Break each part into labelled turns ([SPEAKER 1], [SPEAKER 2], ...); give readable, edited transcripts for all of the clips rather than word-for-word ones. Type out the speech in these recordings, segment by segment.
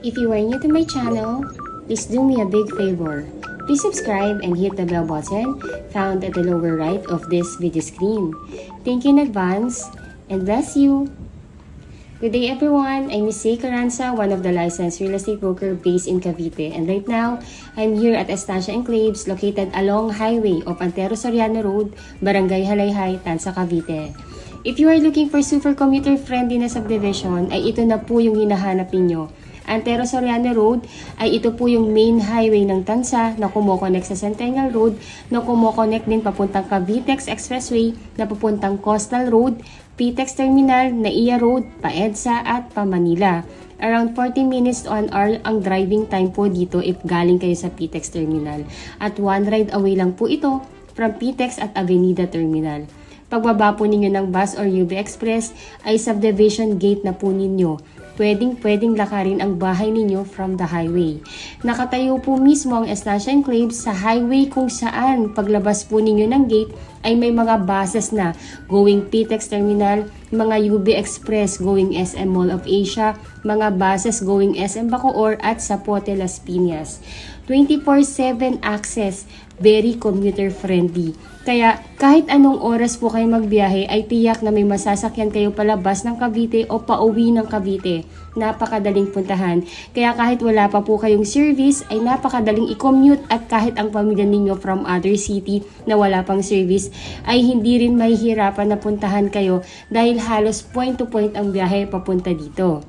[SPEAKER 1] If you are new to my channel, please do me a big favor. Please subscribe and hit the bell button found at the lower right of this video screen. Thank you in advance and bless you! Good day everyone, I'm Miss C. Carranza, one of the licensed real estate broker based in Cavite. And right now, I'm here at Estancia Enclaves located along highway of Antero Soriano Road, Barangay Halayhay, Tanza, Cavite. If you are looking for super commuter friendly na subdivision, ay ito na po yung hinahanap ninyo. Antero Soriano Road ay ito po yung main highway ng Tanza na kumokonek sa Centennial Road, na kumokonek din papuntang Cavitex Expressway, na papuntang Coastal Road, PTEX Terminal, NAIA Road, pa-EDSA at pa-Manila. Around 40 minutes to an hour ang driving time po dito if galing kayo sa PTEX Terminal. At one ride away lang po ito from PTEX at Avenida Terminal. Pagbaba po ninyo ng bus or UB Express ay subdivision gate na po ninyo. Pwedeng lakarin ang bahay ninyo from the highway. Nakatayo po mismo ang Estancia Enclaves sa highway kung saan paglabas po ninyo ng gate ay may mga buses na going PTEX Terminal, mga UB Express going SM Mall of Asia, mga buses going SM Bacoor at Zapote Las Piñas. 24/7 access, very commuter friendly. Kaya kahit anong oras po kayo magbiyahe ay tiyak na may masasakyan kayo palabas ng Cavite o pauwi ng Cavite. Napakadaling puntahan. Kaya kahit wala pa po kayong service ay napakadaling i-commute, at kahit ang pamilya ninyo from other city na wala pang service ay hindi rin mahihirapan na puntahan kayo dahil halos point to point ang biyahe papunta dito.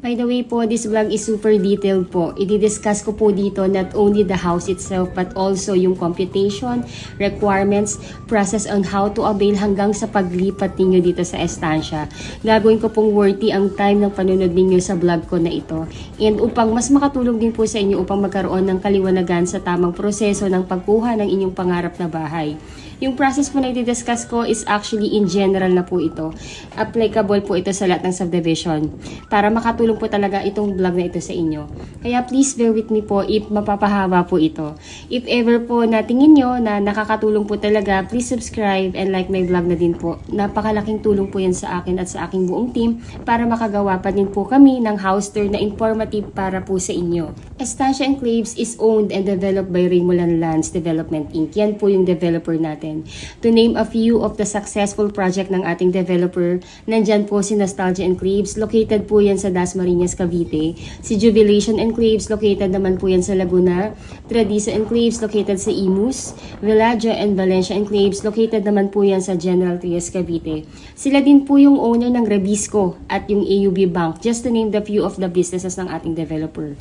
[SPEAKER 1] By the way po, this vlog is super detailed po. I-discuss ko po dito not only the house itself but also yung computation, requirements, process on how to avail hanggang sa paglipat ninyo dito sa estancia. Gagawin ko pong worthy ang time ng panunod ninyo sa vlog ko na ito. And upang mas makatulong din po sa inyo upang magkaroon ng kaliwanagan sa tamang proseso ng pagkuha ng inyong pangarap na bahay. Yung process po na i-discuss ko is actually in general na po ito. Applicable po ito sa lahat ng subdivision. Para makatulong po talaga itong vlog na ito sa inyo. Kaya please bear with me po if mapapahaba po ito. If ever po na tingin nyo na nakakatulong po talaga, please subscribe and like my vlog na din po. Napakalaking tulong po yan sa akin at sa aking buong team para makagawa pa din po kami ng house tour na informative para po sa inyo. Estancia Enclaves is owned and developed by Raymulan Lands Development Inc. Yan po yung developer natin. To name a few of the successful project ng ating developer, nandyan po si Nostalgia Enclaves, located po yan sa Dasmariñas, Cavite. Si Jubilation Enclaves, located naman po yan sa Laguna. Tradisa Enclaves, located sa Imus. Villaggio and Valencia Enclaves, located naman po yan sa General Trias, Cavite. Sila din po yung owner ng Rebisco at yung AUB Bank, just to name the few of the businesses ng ating developer.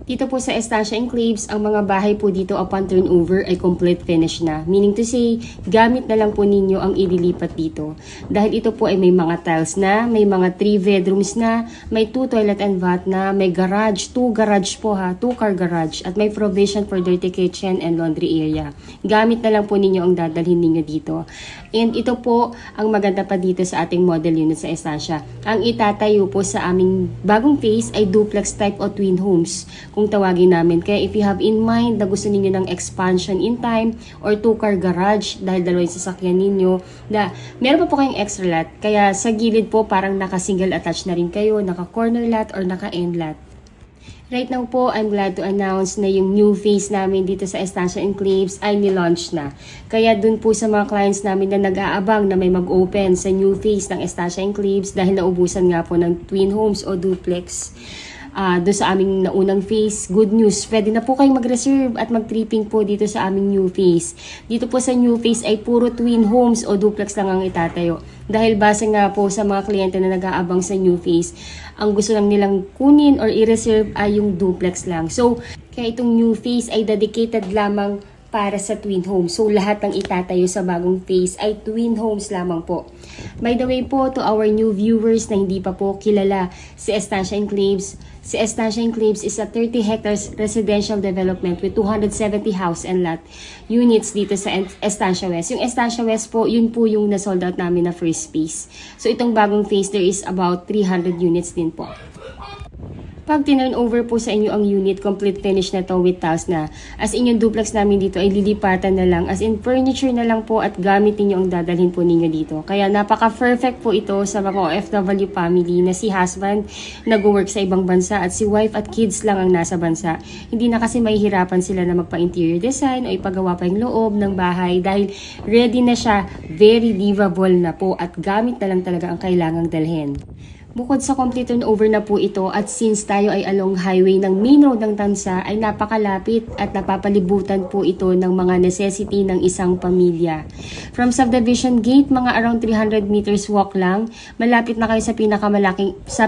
[SPEAKER 1] Dito po sa Estancia Enclaves, ang mga bahay po dito upon turnover ay complete finish na. Meaning to say, gamit na lang po ninyo ang ililipat dito. Dahil ito po ay may mga tiles na, may mga 3 bedrooms na, may 2 toilet and bath na, may garage, 2 garage po ha, 2 car garage, at may provision for dirty kitchen and laundry area. Gamit na lang po ninyo ang dadalhin ninyo dito. And ito po ang maganda pa dito sa ating model unit sa Estancia. Ang itatayo po sa aming bagong phase ay duplex type o twin homes kung tawagin namin. Kaya if you have in mind na gusto ninyo ng expansion in time or 2-car garage dahil dalawa yung sasakyan ninyo, na meron pa po kayong extra lot. Kaya sa gilid po parang naka-single attached na rin kayo, naka-corner lot or naka-end lot. Right now po, I'm glad to announce na yung new phase namin dito sa Estancia Enclaves ay nilaunch na. Kaya dun po sa mga clients namin na nag-aabang na may mag-open sa new phase ng Estancia Enclaves dahil naubusan nga po ng twin homes o duplex. Doon sa aming naunang phase, good news, pwede na po kayong mag-reserve at mag-tripping po dito sa aming new phase. Dito po sa new phase ay puro twin homes o duplex lang ang itatayo. Dahil base nga po sa mga kliyente na nag-aabang sa new phase, ang gusto lang nilang kunin or i-reserve ay yung duplex lang. So, kaya itong new phase ay dedicated lamang para sa twin homes. So, lahat ng itatayo sa bagong phase ay twin homes lamang po. By the way po, to our new viewers na hindi pa po kilala si Estancia Enclaves, si Estancia Enclaves is a 30 hectares residential development with 270 house and lot units dito sa Estancia West. Yung Estancia West po, yun po yung nasold out namin na first phase. So, itong bagong phase, there is about 300 units din po. Pag tinurn over po sa inyo ang unit, complete finish na to with tiles na. As in yung duplex namin dito ay lilipatan na lang. As in furniture na lang po at gamit niyo ang dadalhin po ninyo dito. Kaya napaka-perfect po ito sa mga OFW family na si husband nag-work sa ibang bansa at si wife at kids lang ang nasa bansa. Hindi na kasi mahihirapan sila na magpa-interior design o ipagawa pa yung loob ng bahay dahil ready na siya, very livable na po at gamit na lang talaga ang kailangang dalhin. Bukod sa complete turnover na po ito at since tayo ay along highway ng main road ng Tansa ay napakalapit at napapalibutan po ito ng mga necessity ng isang pamilya. From subdivision gate, mga around 300 meters walk lang, malapit na kayo sa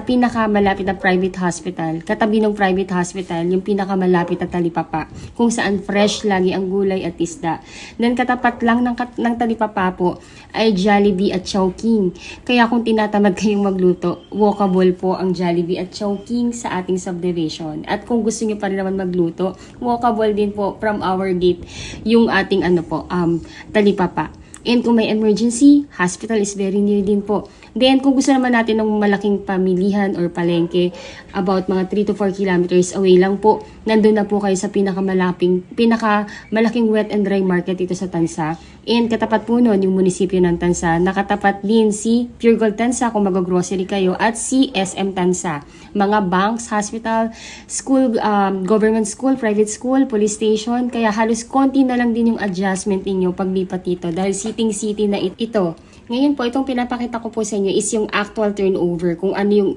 [SPEAKER 1] pinakamalapit na private hospital. Katabi ng private hospital, yung pinakamalapit na talipapa, kung saan fresh lagi ang gulay at isda. Then katapat lang ng talipapa po ay Jollibee at Chowking. Kaya kung tinatamad kayong magluto, walkable po ang Jollibee at Chowking sa ating subdivision. At kung gusto niyo pa rin naman magluto, walkable din po from our gate yung ating talipapa. And kung may emergency, hospital is very near din po. Then, kung gusto naman natin ng malaking pamilihan or palengke, about mga 3 to 4 kilometers away lang po, nandun na po kayo sa pinakamalaking wet and dry market dito sa Tansa. And katapat po nun, yung munisipyo ng Tansa, nakatapat din si Pure Gold Tansa kung mag-grocery kayo at si SM Tansa. Mga banks, hospital, school, government school, private school, police station, kaya halos konti na lang din yung adjustment ninyo paglipat dito dahil city na ito. Ngayon po, itong pinapakita ko po sa inyo is yung actual turnover, kung ano yung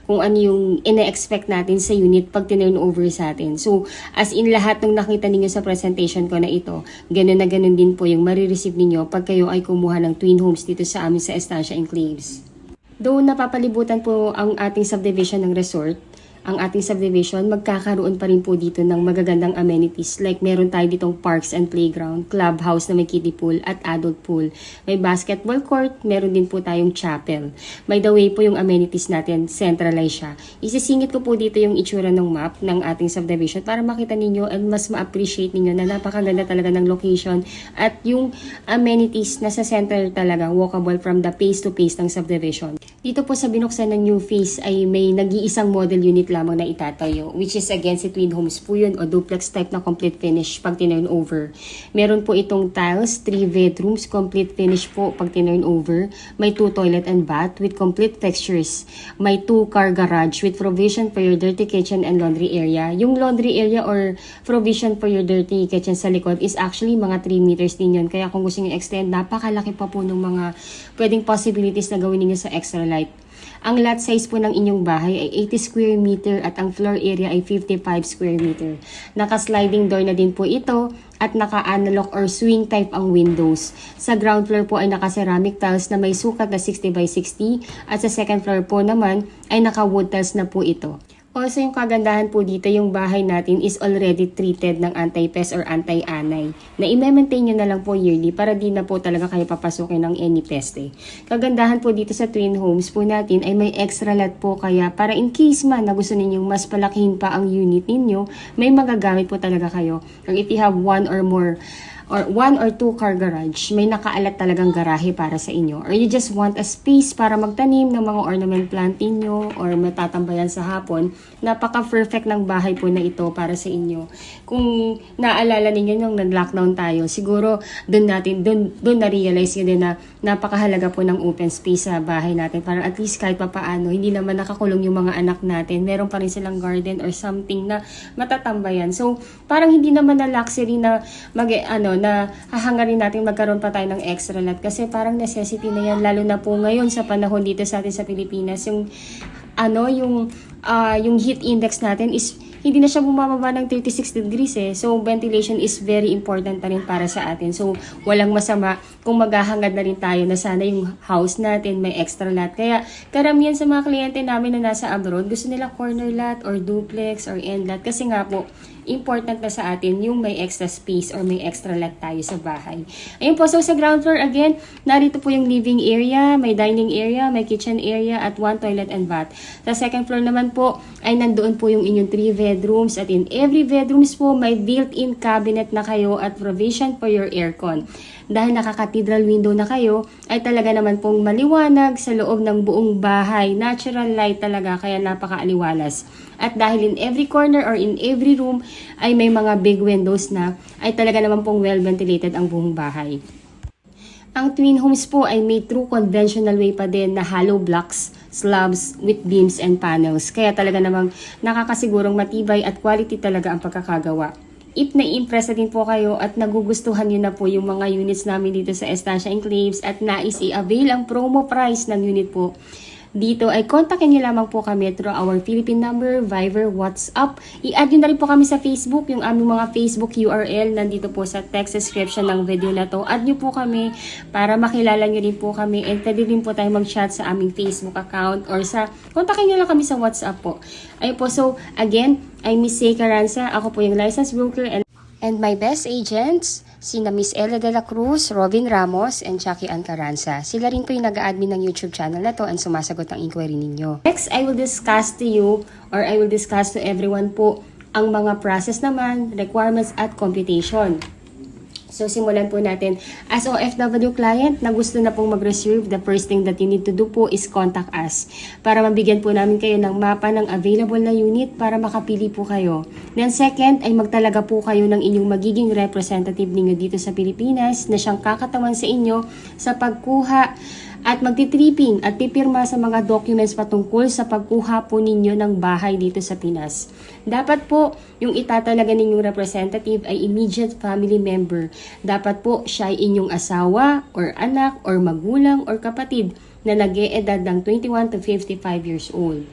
[SPEAKER 1] kung ano yung ina-expect natin sa unit pag turnover sa atin. So, as in lahat ng nakita ninyo sa presentation ko na ito, ganun na ganun din po yung marireceive ninyo pag kayo ay kumuha ng twin homes dito sa amin sa Estancia Enclaves. Though napapalibutan po ang ating subdivision ng resort, ang ating subdivision, magkakaroon pa rin po dito ng magagandang amenities. Like meron tayo ditong parks and playground, clubhouse na may kiddie pool at adult pool. May basketball court, meron din po tayong chapel. By the way po yung amenities natin, centralized siya. Isisingit ko po dito yung itsura ng map ng ating subdivision para makita ninyo and mas ma-appreciate ninyo na napakaganda talaga ng location at yung amenities na sa center talaga, walkable from the phase to phase ng subdivision. Dito po sa binuksan ng new phase ay may nag-iisang model unit lamang na itatayo, which is again si twin homes po yun o duplex type na complete finish pag tinurn over. Meron po itong tiles, 3 bedrooms, complete finish po pag tinurn over. May 2 toilet and bath with complete textures. May 2 car garage with provision for your dirty kitchen and laundry area. Yung laundry area or provision for your dirty kitchen sa likod is actually mga 3 meters din yun. Kaya kung gusto nyo extend, napakalaki pa po ng mga pwedeng possibilities na gawin niyo sa extra light. Ang lot size po ng inyong bahay ay 80 square meter at ang floor area ay 55 square meter. Naka-sliding door na din po ito at naka-analog or swing type ang windows. Sa ground floor po ay naka-ceramic tiles na may sukat na 60 by 60 at sa second floor po naman ay naka-wood tiles na po ito. Also, yung kagandahan po dito, yung bahay natin is already treated ng anti-pest or anti-anay. Na i-maintain nyo na lang po yearly para di na po talaga kayo papasukin ng any pest eh. Kagandahan po dito sa twin homes po natin ay may extra lot po kaya para in case man na gusto ninyong mas palakihin pa ang unit ninyo, may magagamit po talaga kayo. Or if you have one or 1 or 2 car garage, may nakaalat talagang garahe para sa inyo. Or you just want a space para magtanim ng mga ornament plant ninyo or matatambayan sa hapon, napaka-perfect ng bahay po na ito para sa inyo. Kung naalala ninyo nung nag-lockdown tayo, siguro doon na-realize nyo din na napakahalaga po ng open space sa bahay natin. Para at least kahit papaano, hindi naman nakakulong yung mga anak natin. Meron pa rin silang garden or something na matatambayan. So, parang hindi naman na luxury na na hahangarin natin magkaroon pa tayo ng extra lot kasi parang necessity na yan lalo na po ngayon sa panahon dito sa atin sa Pilipinas yung heat index natin is hindi na siya bumababa ng 36 degrees eh. So, ventilation is very important na rin para sa atin. So, walang masama kung maghahangad na rin tayo na sana yung house natin may extra lot. Kaya, karamihan sa mga kliyente namin na nasa abroad, gusto nila corner lot or duplex or end lot. Kasi nga po, important na sa atin yung may extra space or may extra lot tayo sa bahay. Ayun po, so sa ground floor, again, narito po yung living area, may dining area, may kitchen area, at 1 toilet and bath. Sa second floor naman po, ay nandoon po yung inyong 3 bedrooms, at in every bedrooms po, may built-in cabinet na kayo at provision for your aircon. dahil nakaka-cathedral window na kayo, ay talaga naman pong maliwanag sa loob ng buong bahay. Natural light talaga, kaya napaka-aliwalas. At dahil in every corner or in every room ay may mga big windows na, ay talaga naman pong well-ventilated ang buong bahay. Ang twin homes po ay made through conventional way pa din na hollow blocks, slabs with beams and panels. Kaya talaga namang nakakasigurong matibay at quality talaga ang pagkakagawa. If na-impress na din po kayo at nagugustuhan nyo na po yung mga units namin dito sa Estancia Enclaves at nais i-avail ang promo price ng unit po, dito ay kontakin nyo lamang po kami through our Philippine number, Viber, WhatsApp. I-add nyo na rin po kami sa Facebook, yung aming mga Facebook URL nandito po sa text description ng video na to. Add nyo po kami para makilala nyo rin po kami, and pwede rin po tayo mag-chat sa aming Facebook account or sa, kontakin nyo lang kami sa WhatsApp po. Ayun po, so again, I'm Miss Zay Caranza. Ako po yung licensed broker and my best agents, sina Miss Ella de la Cruz, Robin Ramos, and Jackie Ann Caranza. Sila rin po yung nag-admin ng YouTube channel na to and sumasagot ng inquiry ninyo. Next, I will discuss to you or I will discuss to everyone po ang mga process naman, requirements at computation. So, simulan po natin. As OFW client na gusto na pong mag-reserve, the first thing that you need to do po is contact us para mabigyan po namin kayo ng mapa ng available na unit para makapili po kayo. Then second, ay magtalaga po kayo ng inyong magiging representative ninyo dito sa Pilipinas na siyang kakatawan sa inyo sa pagkuha at magtitripping at pipirma sa mga documents patungkol sa pagkuha po ninyo ng bahay dito sa Pinas. Dapat po, yung itatalaga ninyong representative ay immediate family member. Dapat po, siya ay inyong asawa, or anak, or magulang, or kapatid na nag-e-edad ng 21 to 55 years old.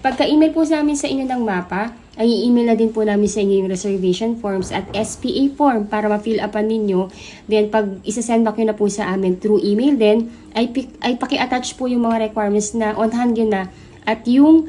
[SPEAKER 1] Pagka-email po sa amin sa inyo ng mapa, ay i-email na din po namin sa inyo yung reservation forms at SPA form para ma-fill upan ninyo. Then, pag isa-send back nyo na po sa amin through email din, ay paki-attach po yung mga requirements na on hand yun na. At yung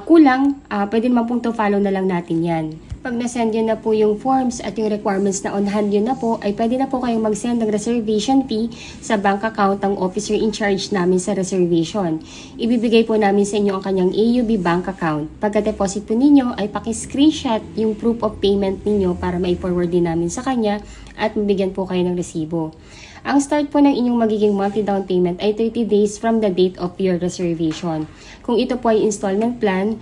[SPEAKER 1] kulang, pwede naman pong to-follow na lang natin yan. Pag na-send yun na po yung forms at yung requirements na on hand yun na po, ay pwede na po kayong mag-send ng reservation fee sa bank account ng officer in charge namin sa reservation. Ibibigay po namin sa inyo ang kanyang AUB bank account. Pagka-deposit po ninyo, ay paki-screenshot yung proof of payment ninyo para mai-forward din namin sa kanya at mabigyan po kayo ng resibo. Ang start po ng inyong magiging monthly down payment ay 30 days from the date of your reservation. Kung ito po ay installment plan,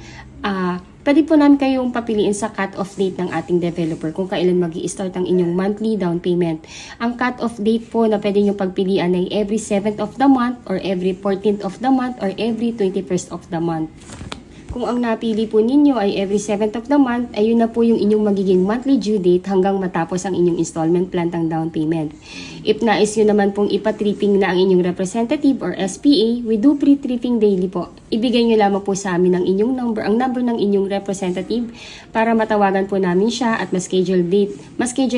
[SPEAKER 1] pwede po namin kayong papiliin sa cut-off date ng ating developer kung kailan mag-i-start ang inyong monthly down payment. Ang cut-off date po na pwede nyo pagpilian ay every 7th of the month or every 14th of the month or every 21st of the month. Kung ang napili po ninyo ay every 7th of the month, ay yun na po yung inyong magiging monthly due date hanggang matapos ang inyong installment plan ng down payment. If nais nyo naman pong ipatripping na ang inyong representative or SPA, we do pre-tripping daily po. Ibigay nyo lamang po sa amin ang inyong number, ang number ng inyong representative para matawagan po namin siya at ma-schedule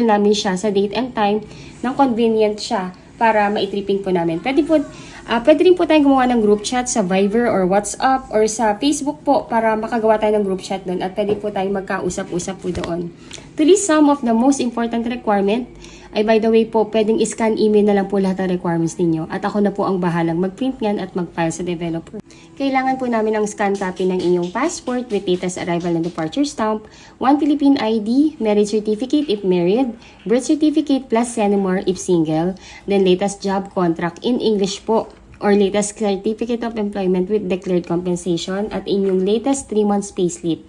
[SPEAKER 1] namin siya sa date and time ng convenient siya para ma-tripping po namin. Pwede rin po tayong gumawa ng group chat sa Viber or WhatsApp or sa Facebook po para makagawa tayo ng group chat doon at pwede po tayong magkausap-usap po doon. To list some of the most important requirement, ay by the way po, pwedeng scan email na lang po lahat ng requirements ninyo at ako na po ang bahalang mag-print yan at mag-file sa developer. Kailangan po namin ng scan copy ng inyong passport with latest arrival and departure stamp, 1 Philippine ID, marriage certificate if married, birth certificate plus CENIMOR if single, then latest job contract in English po, or latest certificate of employment with declared compensation at inyong latest 3 months payslip.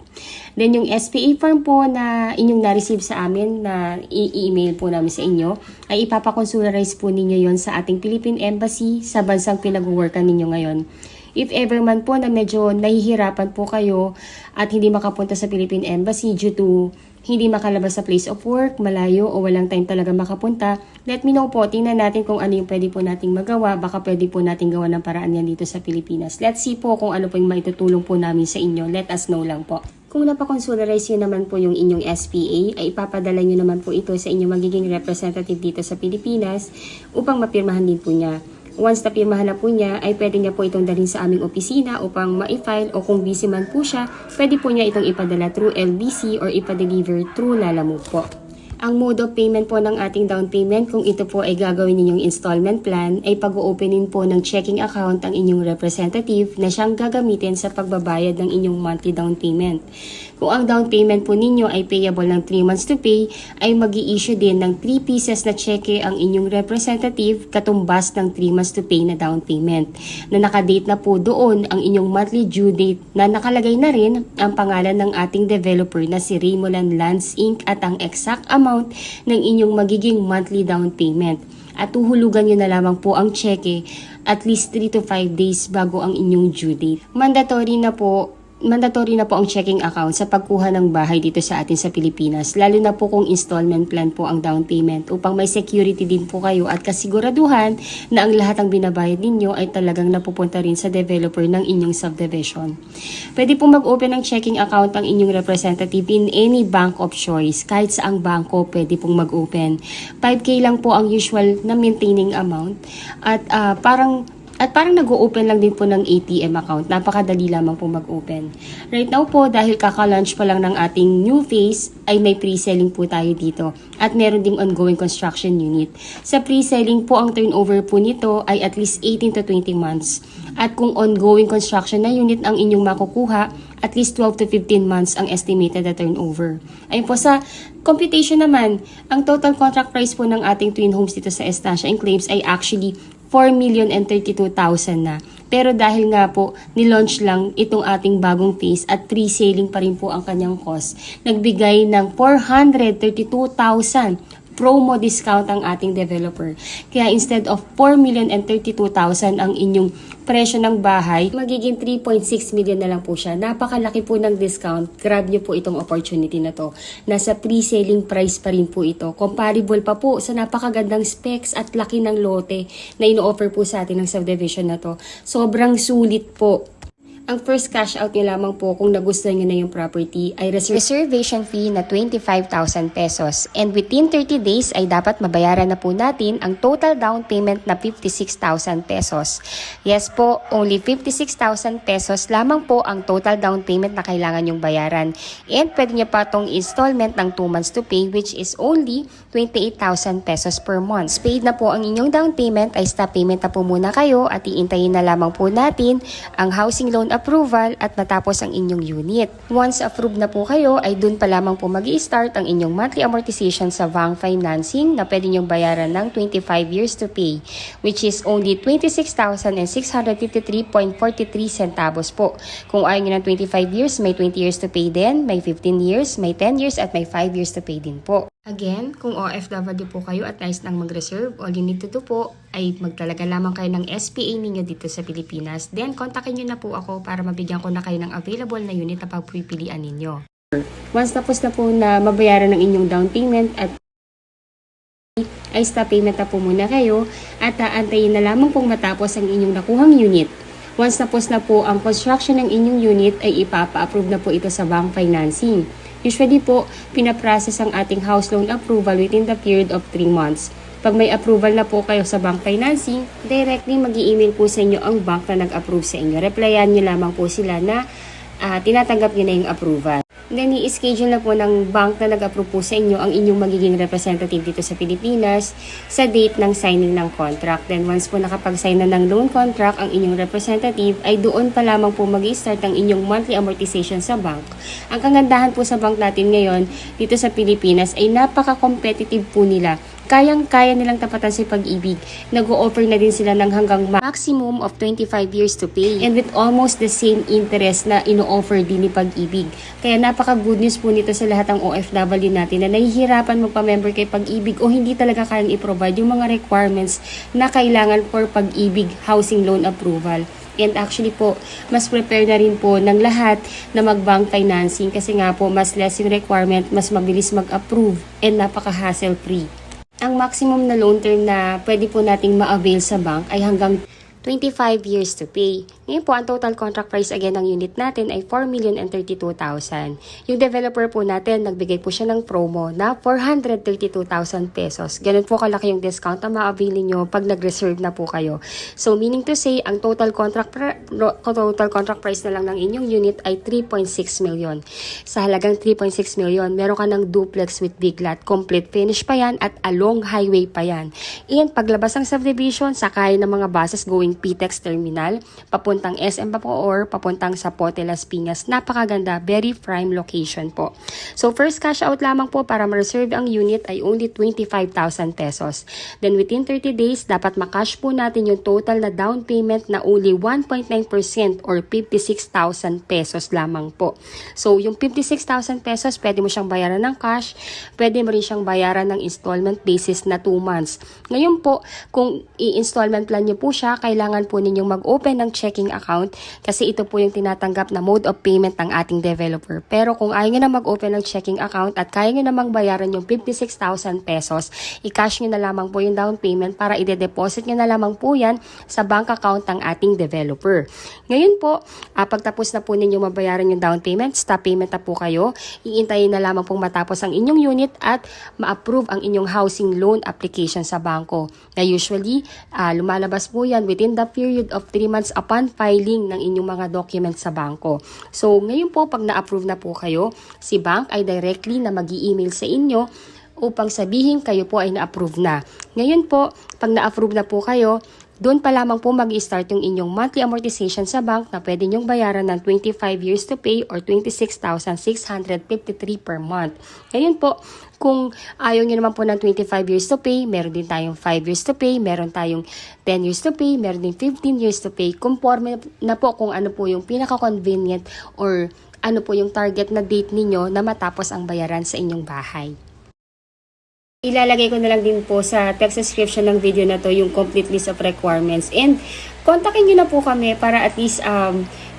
[SPEAKER 1] Then yung SPA form po na inyong na-receive sa amin na i-email po namin sa inyo, ay ipapakonsularize po ninyo yon sa ating Philippine Embassy sa bansang pinag-workan ninyo ngayon. If ever man po na medyo nahihirapan po kayo at hindi makapunta sa Philippine Embassy due to hindi makalabas sa place of work, malayo o walang time talaga makapunta, let me know po. Tingnan natin kung ano yung pwede po nating magawa. Baka pwede po nating gawa ng paraan yan dito sa Pilipinas. Let's see po kung ano po yung maitutulong po namin sa inyo. Let us know lang po. Kung napakonsularize nyo naman po yung inyong SPA, ay ipapadala nyo naman po ito sa inyong magiging representative dito sa Pilipinas upang mapirmahan din po niya. Once na pirmahan na po niya, ay pwede niya po itong dalhin sa aming opisina upang ma-file o kung busy man po siya, pwede po niya itong ipadala through LBC or ipa-deliver through Lalamove po. Ang mode of payment po ng ating down payment, kung ito po ay gagawin ninyong installment plan, ay pag-o-openin po ng checking account ang inyong representative na siyang gagamitin sa pagbabayad ng inyong monthly down payment. Kung ang down payment po ninyo ay payable ng 3 months to pay, ay mag-i-issue din ng 3 pieces na cheque ang inyong representative katumbas ng 3 months to pay na down payment. Na nakadate na po doon ang inyong monthly due date na nakalagay na rin ang pangalan ng ating developer na si Raymoland Lands Inc. at ang exact amount ng inyong magiging monthly down payment. At tuhulugan nyo na lamang po ang cheque at least 3 to 5 days bago ang inyong due date. Mandatory na po ang checking account sa pagkuha ng bahay dito sa atin sa Pilipinas, lalo na po kung installment plan po ang down payment upang may security din po kayo at kasiguraduhan na ang lahat ng binabayad ninyo ay talagang napupunta rin sa developer ng inyong subdivision. Pwede po mag-open ng checking account ang inyong representative in any bank of choice. Kahit saang bangko pwede pong mag-open. 5K lang po ang usual na maintaining amount at parang nag-o-open lang din po ng ATM account. Napakadali lamang po mag-open. Right now po, dahil kaka-launch pa lang ng ating new phase, ay may pre-selling po tayo dito. At meron ding ongoing construction unit. Sa pre-selling po, ang turnover po nito ay at least 18 to 20 months. At kung ongoing construction na unit ang inyong makukuha, at least 12 to 15 months ang estimated na turnover. Ayun po, sa computation naman, ang total contract price po ng ating twin homes dito sa Estancia Enclaves ay actually 4,032,000 na. Pero dahil nga po, nilaunch lang itong ating bagong phase at pre-selling pa rin po ang kanyang cost, nagbigay ng 432,000 promo discount ang ating developer. Kaya instead of 4,032,000 ang inyong presyo ng bahay, magiging 3.6 million na lang po siya. Napakalaki po ng discount. Grab nyo po itong opportunity na to. Nasa pre-selling price pa rin po ito. Comparable pa po sa napakagandang specs at laki ng lote na ino-offer po sa atin ng subdivision na to. Sobrang sulit po. Ang first cash out nyo lamang po kung nagustuhan nyo na yung property ay reservation fee na 25,000 pesos. And within 30 days ay dapat mabayaran na po natin ang total down payment na 56,000 pesos. Yes po, only 56,000 pesos lamang po ang total down payment na kailangan yung bayaran. And pwede nyo pa itong installment ng 2 months to pay which is only 28,000 pesos per month. Paid na po ang inyong down payment ay stop payment na po muna kayo at iintayin na lamang po natin ang housing loan approval at matapos ang inyong unit. Once approved na po kayo, ay dun pa lamang po mag-i-start ang inyong monthly amortization sa bank financing na pwede nyong bayaran ng 25 years to pay, which is only 26,653.43 centavos po. Kung ayaw nyo ng 25 years, may 20 years to pay din, may 15 years, may 10 years at may 5 years to pay din po. Again, kung OFW po kayo at nais nang mag-reserve, all you need to do po ay magtalaga lamang kayo ng SPA ninyo dito sa Pilipinas. Then, kontakin nyo na po ako para mabigyan ko na kayo ng available na unit na pagpipilian ninyo. Once tapos na po na mabayaran ng inyong down payment at ay stop payment na po muna kayo at aantayin na lamang pong matapos ang inyong nakuhang unit. Once tapos na po ang construction ng inyong unit ay ipapa-approve na po ito sa bank financing. Usually po, pinaprocess ang ating house loan approval within the period of 3 months. Pag may approval na po kayo sa bank financing, directly mag-i-email po sa inyo ang bank na nag-approve sa inyo. Replyan nyo lamang po sila na tinatanggap nyo na yung approval. Then, i-schedule na po ng bank na nag-approve po sa inyo ang inyong magiging representative dito sa Pilipinas sa date ng signing ng contract. Then, once po nakapag-sign na ng loan contract ang inyong representative, ay doon pa lamang po mag-i-start ang inyong monthly amortization sa bank. Ang kagandahan po sa bank natin ngayon dito sa Pilipinas ay napaka-competitive po nila. Kayang-kaya nilang tapatan si Pag-ibig. Nag-o-offer na din sila ng hanggang maximum of 25 years to pay. And with almost the same interest na ino-offer din ni Pag-ibig. Kaya napaka-good news po nito sa lahat ng OFW natin na nahihirapan magpa-member kay Pag-ibig o hindi talaga kayang i-provide yung mga requirements na kailangan for Pag-ibig housing loan approval. And actually po, mas prepare na rin po ng lahat na mag-bank financing kasi nga po mas less yung requirement, mas mabilis mag-approve and napaka-hassle free. Ang maximum na loan term na pwede po nating ma-avail sa bank ay hanggang 25 years to pay. Ngayon po, ang total contract price again ng unit natin ay 4,032,000. Yung developer po natin, nagbigay po siya ng promo na 432,000 pesos. Ganun po kalaki yung discount na ma-avail nyo pag nag-reserve na po kayo. So, meaning to say, ang total contract price na lang ng inyong unit ay 3.6 million. Sa halagang 3.6 million, meron ka ng duplex with big lot. Complete finish pa yan at along highway pa yan. And paglabas ng subdivision, sakay ng mga buses going PTEX Terminal, papunta papuntang SM pa po or papuntang sa Pote Las Piñas. Napakaganda, very prime location po. So first cash out lamang po para ma-reserve ang unit ay only 25,000 pesos. Then within 30 days, dapat makash po natin yung total na down payment na only 1.9% or 56,000 pesos lamang po. So yung 56,000 pesos, pwede mo siyang bayaran ng cash, pwede mo rin siyang bayaran ng installment basis na 2 months. Ngayon po, kung i-installment plan nyo po siya, kailangan po ninyong mag-open ng checking account kasi ito po yung tinatanggap na mode of payment ng ating developer. Pero kung ayaw nyo na mag-open ng checking account at kaya nyo namang bayaran yung 56,000 pesos, i-cash nyo na lamang po yung down payment para ide-deposit nyo na lamang po yan sa bank account ng ating developer. Ngayon po, pagtapos na po ninyo mabayaran yung down payment, stop payment na po kayo, iintayin na lamang pong matapos ang inyong unit at ma-approve ang inyong housing loan application sa bangko. Na usually, lumalabas po yan within the period of 3 months upon filing ng inyong mga documents sa bangko. So, ngayon po, pag na-approve na po kayo, si bank ay directly na mag-i-email sa inyo upang sabihin kayo po ay na-approve na. Ngayon po, pag na-approve na po kayo, doon pa lamang po mag-start yung inyong monthly amortization sa bank na pwede nyong bayaran ng 25 years to pay or 26,653 per month. Ngayon po, kung ayaw nyo naman po ng 25 years to pay, meron din tayong 5 years to pay, meron tayong 10 years to pay, meron din 15 years to pay. Conforme na po kung ano po yung pinaka-convenient or ano po yung target na date ninyo na matapos ang bayaran sa inyong bahay. Ilalagay ko na lang din po sa text description ng video na to yung complete list of requirements. And kontakin nyo na po kami para at least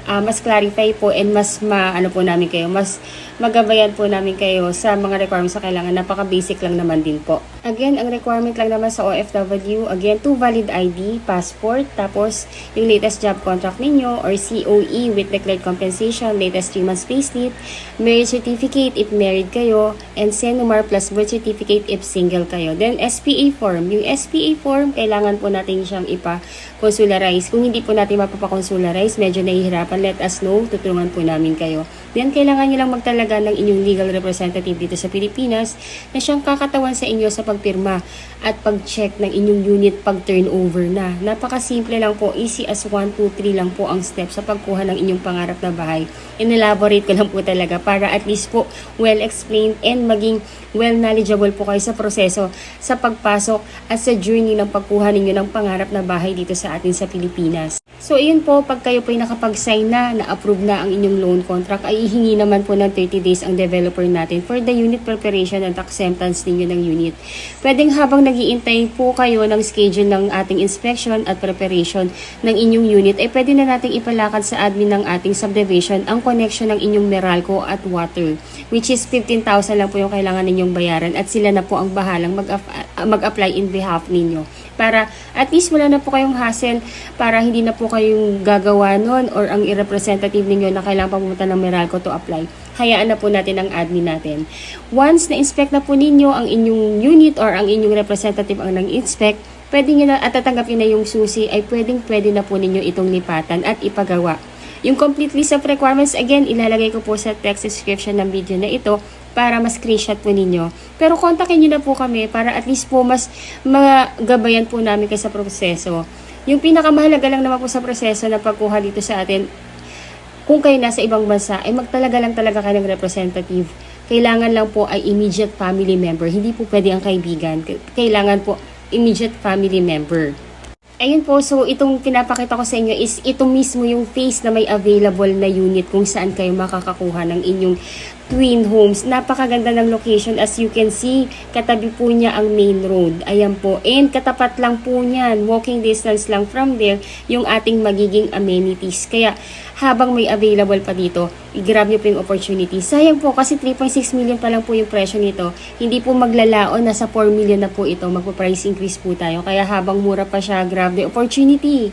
[SPEAKER 1] mas clarify po and mas ano po namin kayo, mas magabayan po namin kayo sa mga requirements na kailangan. Napaka-basic lang naman din po. Again, ang requirement lang naman sa OFW, again, 2 valid ID, passport, tapos yung latest job contract ninyo or COE with declared compensation, latest 3 months payslip, marriage certificate if married kayo, and SENUMAR plus birth certificate if single kayo. Then, SPA form. Yung SPA form, kailangan po natin siyang ipa-consularize. Kung hindi po natin mapapakonsularize, medyo nahihirapan, let us know, tutulungan po namin kayo. Then, kailangan nyo lang magtalaga ng inyong legal representative dito sa Pilipinas na siyang kakatawan sa inyo sa pagpirma at pag-check ng inyong unit pag turnover na. Napakasimple lang po, easy as 1, 2, 3 lang po ang step sa pagkuha ng inyong pangarap na bahay. In-elaborate ko lang po talaga para at least po well-explained and maging well-knowledgeable po kayo sa proseso sa pagpasok at sa journey ng pagkuha ninyo ng pangarap na bahay dito sa atin sa Pilipinas. So, ayun po, pag kayo po ay nakapag-sign na-approve na ang inyong loan contract, ay ihingi naman po ng 30 days ang developer natin for the unit preparation and acceptance ninyo ng unit. Pwedeng habang nag-iintay po kayo ng schedule ng ating inspection at preparation ng inyong unit, ay pwede na nating ipalakad sa admin ng ating subdivision ang connection ng inyong Meralco at water, which is 15,000 lang po yung kailangan ninyong bayaran at sila na po ang bahalang mag-apply in behalf ninyo. Para at least wala na po kayong hassle, para hindi na po kayong gagawa nun or ang i-representative ninyo na kailangan pa pumunta ng Meralco to apply. Hayaan na po natin ang admin natin. Once na-inspect na po ninyo ang inyong unit or ang inyong representative ang nang-inspect, pwede nyo na at tatanggapin na yung susi, ay pwede na po ninyo itong lipatan at ipagawa. Yung complete list of requirements, again, ilalagay ko po sa text description ng video na ito para mas screenshot po ninyo. Pero kontakin nyo na po kami para at least po mas magabayan po namin kayo sa proseso. Yung pinakamahalaga lang naman po sa proseso na pagkuha dito sa atin, kung kayo nasa ibang bansa, ay magtalaga lang talaga kayo ng representative. Kailangan lang po ay immediate family member. Hindi po pwede ang kaibigan. Kailangan po immediate family member. Ayun po, so itong pinapakita ko sa inyo is ito mismo yung phase na may available na unit kung saan kayo makakakuha ng inyong twin homes. Napakaganda ng location, as you can see, katabi po niya ang main road. Ayan po, and katapat lang po niyan, walking distance lang from there, yung ating magiging amenities. Kaya habang may available pa dito, i-grab nyo po yung opportunity. Sayang po kasi 3.6 million pa lang po yung presyo nito. Hindi po maglalaon, nasa 4 million na po ito. Magpo-price increase po tayo. Kaya habang mura pa siya, grab the opportunity.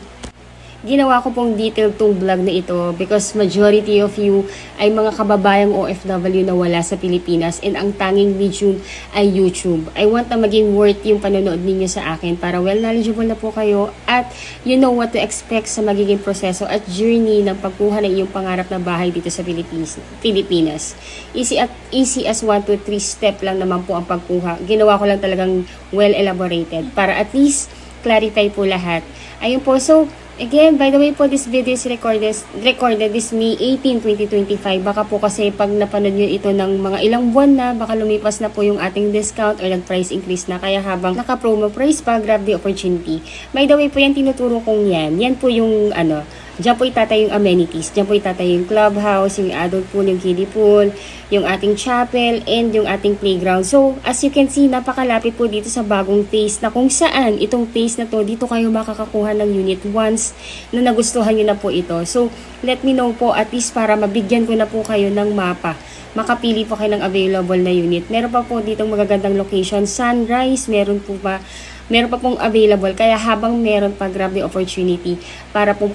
[SPEAKER 1] Ginawa ko pong detailed tong vlog na ito because majority of you ay mga kababayang OFW na wala sa Pilipinas and ang tanging medium ay YouTube. I want na maging worth yung panonood ninyo sa akin para well knowledgeable na po kayo at you know what to expect sa magiging proseso at journey ng pagkuha ng iyong pangarap na bahay dito sa Pilipinas. Easy as 1, 2, 3 step lang naman po ang pagkuha. Ginawa ko lang talagang well elaborated para at least clarify po lahat. Ayun po, so Again, by the way po, this video is recorded this May 18, 2025. Baka po kasi pag napanood nyo ito ng mga ilang buwan na, baka lumipas na po yung ating discount or nag-price increase na. Kaya habang naka-promo price pa, grab the opportunity. By the way po, yan tinuturo kong yan. Yan po yung diyan po itatay yung amenities. Diyan po itatay yung clubhouse, yung adult pool, yung kiddie pool, yung ating chapel, and yung ating playground. So, as you can see, napakalapit po dito sa bagong phase na kung saan itong phase na to, dito kayo makakakuha ng unit once na nagustuhan nyo na po ito. So, let me know po at least para mabigyan ko na po kayo ng mapa. Makapili po kayo ng available na unit. Meron pa po ditong magagandang location. Sunrise, meron pa pong available. Kaya habang meron pa, grab the opportunity para po,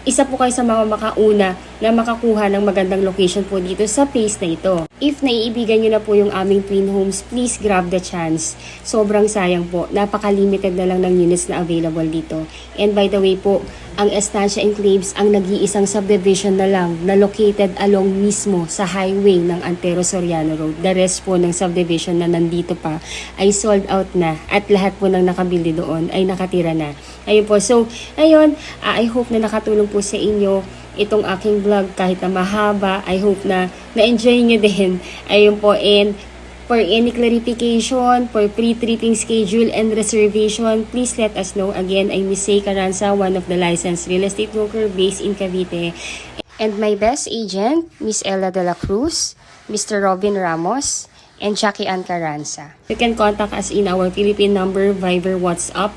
[SPEAKER 1] isa po kayo sa mga makauna na makakuha ng magandang location po dito sa phase na ito. If naiibigan nyo na po yung aming twin homes, please grab the chance. Sobrang sayang po. Napaka-limited na lang ng units na available dito. And by the way po, ang Estancia Enclaves ang nag-iisang subdivision na lang na located along mismo sa highway ng Antero Soriano Road. The rest po ng subdivision na nandito pa ay sold out na at lahat po ng nakabili doon ay nakatira na. Ayun po. So, ayun, I hope na nakatulong po sa inyo itong aking vlog kahit na mahaba. I hope na na-enjoy nyo din. Ayun po. And for any clarification, for pre-tripping schedule and reservation, please let us know. Again, I'm Miss Say Caranza, one of the licensed real estate broker based in Cavite. And my best agent, Miss Ella de la Cruz, Mr. Robin Ramos, and Jackie Ann Caranza. You can contact us in our Philippine number, Viber, WhatsApp,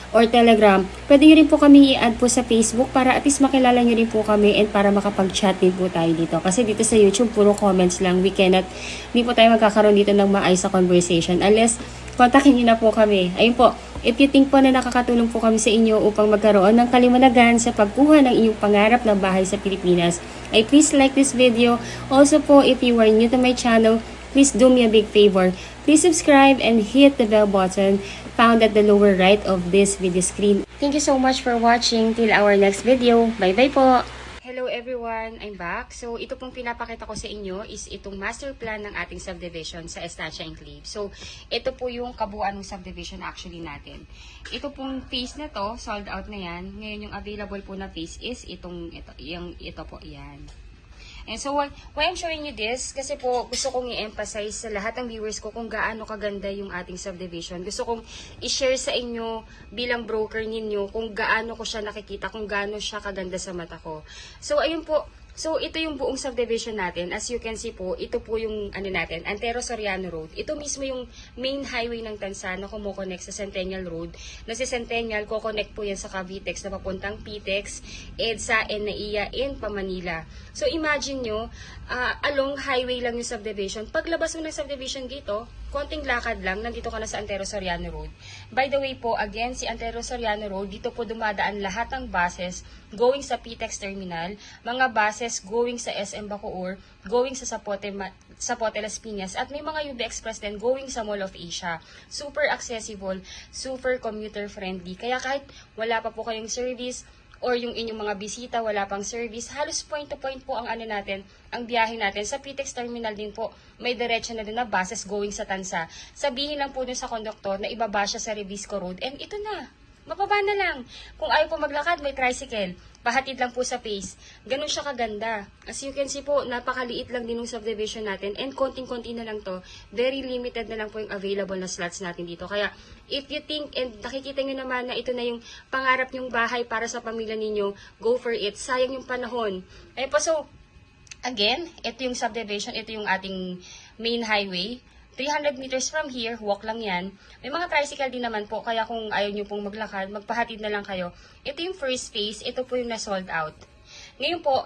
[SPEAKER 1] or Telegram. Pwede nyo rin po kami i-add po sa Facebook para at least makilala nyo rin po kami and para makapag-chat din po tayo dito. Kasi dito sa YouTube, puro comments lang. Hindi po tayo magkakaroon dito ng maayos sa conversation unless kontakin nyo na po kami. Ayun po, if you think po na nakakatulong po kami sa inyo upang magkaroon ng kaliwanagan sa pagkuha ng inyong pangarap na bahay sa Pilipinas, ay please like this video. Also po, if you are new to my channel, please do me a big favor. Please subscribe and hit the bell button found at the lower right of this video screen. Thank you so much for watching. Till our next video. Bye-bye po! Hello everyone! I'm back. So, ito pong pinapakita ko sa inyo is itong master plan ng ating subdivision sa Estancia Enclave. So, ito po yung kabuuan ng subdivision actually natin. Ito pong phase na to, sold out na yan. Ngayon yung available po na phase is ito po, yan. And so, why I'm showing you this, kasi po gusto kong i-emphasize sa lahat ng viewers ko kung gaano kaganda yung ating subdivision. Gusto kong i-share sa inyo bilang broker ninyo kung gaano ko siya nakikita, kung gaano siya kaganda sa mata ko. So, ayun po. So, ito yung buong subdivision natin. As you can see po, ito po yung natin, Antero Soriano Road. Ito mismo yung main highway ng Tansa na kumukonect sa Centennial Road. Na si Centennial, kukonect po yan sa Cavitex na papuntang Pitex, EDSA, NAIA, and Pamanila. So, imagine nyo, along highway lang yung subdivision. Paglabas mo ng subdivision dito, konting lakad lang, nandito ka na sa Antero Soriano Road. By the way po, again, si Antero Soriano Road, dito po dumadaan lahat ng buses going sa Pitex Terminal, mga buses going sa SM Bacoor, going sa Zapote Las Piñas, at may mga UB Express din going sa Mall of Asia. Super accessible, super commuter friendly. Kaya kahit wala pa po kayong service, or yung inyong mga bisita, wala pang service, halos point to point po ang natin, ang biyahe natin. Sa Pitex Terminal din po, may diretso na din na buses going sa Tansa. Sabihin lang po dun sa konduktor na ibaba siya sa Revisco Road, and ito na, mababa na lang. Kung ayaw po maglakad, may tricycle. Pahatid lang po sa pace. Ganun siya kaganda. As you can see po, napakaliit lang din yung subdivision natin, and konting-konti na lang to. Very limited na lang po yung available na slots natin dito. Kaya, if you think, and nakikita nyo naman na ito na yung pangarap nyong bahay para sa pamilya ninyo, go for it. Sayang yung panahon. Ayun po, so, again, ito yung subdivision, ito yung ating main highway. 300 meters from here, walk lang yan. May mga tricycle din naman po, kaya kung ayaw nyo pong maglakad, magpahatid na lang kayo. Ito yung first phase, ito po yung na-sold out. Ngayon po,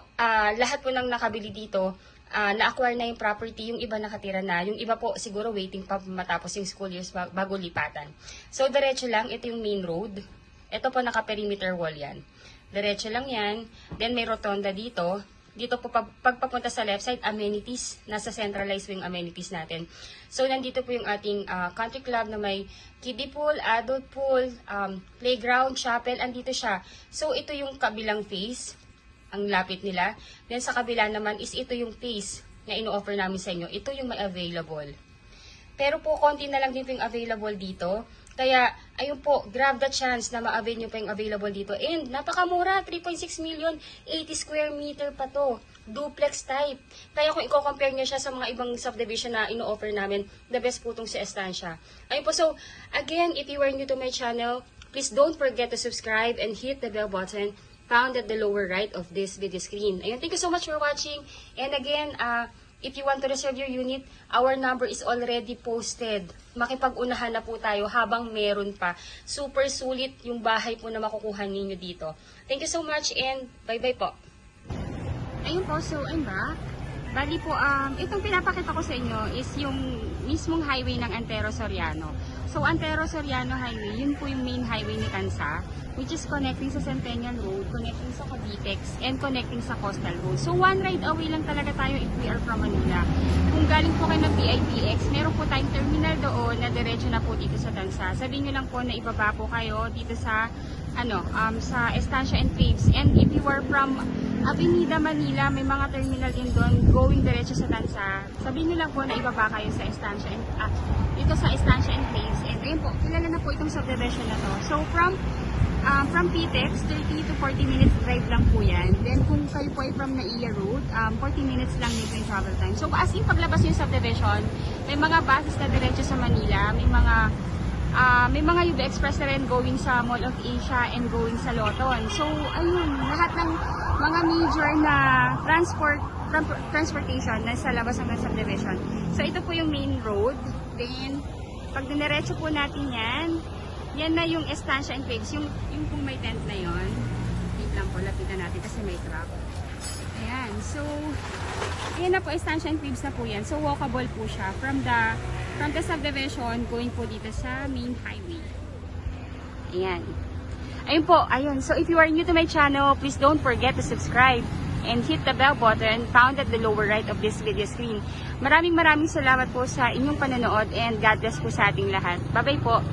[SPEAKER 1] lahat po ng nakabili dito, na-acquire na yung property, yung iba nakatira na, yung iba po siguro waiting pa matapos yung school years bago lipatan. So, diretso lang, ito yung main road. Ito po naka-perimeter wall yan. Diretso lang yan. Then may rotonda dito. Dito po, pagpapunta sa left side, amenities. Nasa centralized yung amenities natin. So, nandito po yung ating country club na may kiddie pool, adult pool, playground, chapel. Andito siya. So, ito yung kabilang phase. Ang lapit nila. Then, sa kabila naman is ito yung phase na ino-offer namin sa inyo. Ito yung may available. Pero po, konti na lang din po yung available dito.
[SPEAKER 2] Kaya, ayun po, grab the chance na ma-avail nyo pa yung available dito. And, napakamura, 3.6 million, 80 square meter pa to. Duplex type. Kaya kung i-compare nyo siya sa mga ibang subdivision na ino-offer namin, the best po itong si Estancia. Ayun po, so, again, if you are new to my channel, please don't forget to subscribe and hit the bell button found at the lower right of this video screen. Ayun, thank you so much for watching. And again, if you want to reserve your unit, our number is already posted. Makipag-unahan na po tayo habang meron pa. Super sulit yung bahay po na makukuha ninyo dito. Thank you so much and bye-bye po. Ayun po, so I'm back. Bali po, itong pinapakita ko sa inyo is yung mismong highway ng Antero Soriano. So, Antero Soriano Highway, yun po yung main highway ni Tansa, which is connecting sa Centennial Road, connecting sa Cavitex, and connecting sa Coastal Road. So, one ride away lang talaga tayo if we are from Manila. Kung galing po kayo ng PITX, meron po tayong terminal doon na diretso na po dito sa Tansa. Sabihin nyo lang po na ibaba po kayo dito sa sa Estancia and Faves. And if you are from Avenida Manila, may mga terminal din doon going diretso sa Tansa. Sabihin nyo lang po na ibaba kayo sa Estancia and dito sa Estancia and Faves. And ayun po, kilala na po itong subdivision na to. So from PTEX, 30 to 40 minutes drive lang po yan. Then kung kayo po ay from Naiya Road, 40 minutes lang dito yung travel time. So as in paglabas yung subdivision, may mga buses na diretso sa Manila, may mga UB Express na rin going sa Mall of Asia and going sa Loton. So ayun, lahat ng mga major na transportation na sa labas ng subdivision. So ito po yung main road. Then pag diniretso po natin yan na yung Estancia and Faves, yung kung may tent na yon. Wait lang po, lapitan natin kasi may truck. Ayan, so ayan na po, Estancia and Faves na po yan. So walkable po siya from the subdivision going po dito sa main highway. Ayan. Ayun po, ayun. So if you are new to my channel, please don't forget to subscribe and hit the bell button found at the lower right of this video screen. Maraming salamat po sa inyong panonood and God bless po sa ating lahat. Bye-bye po.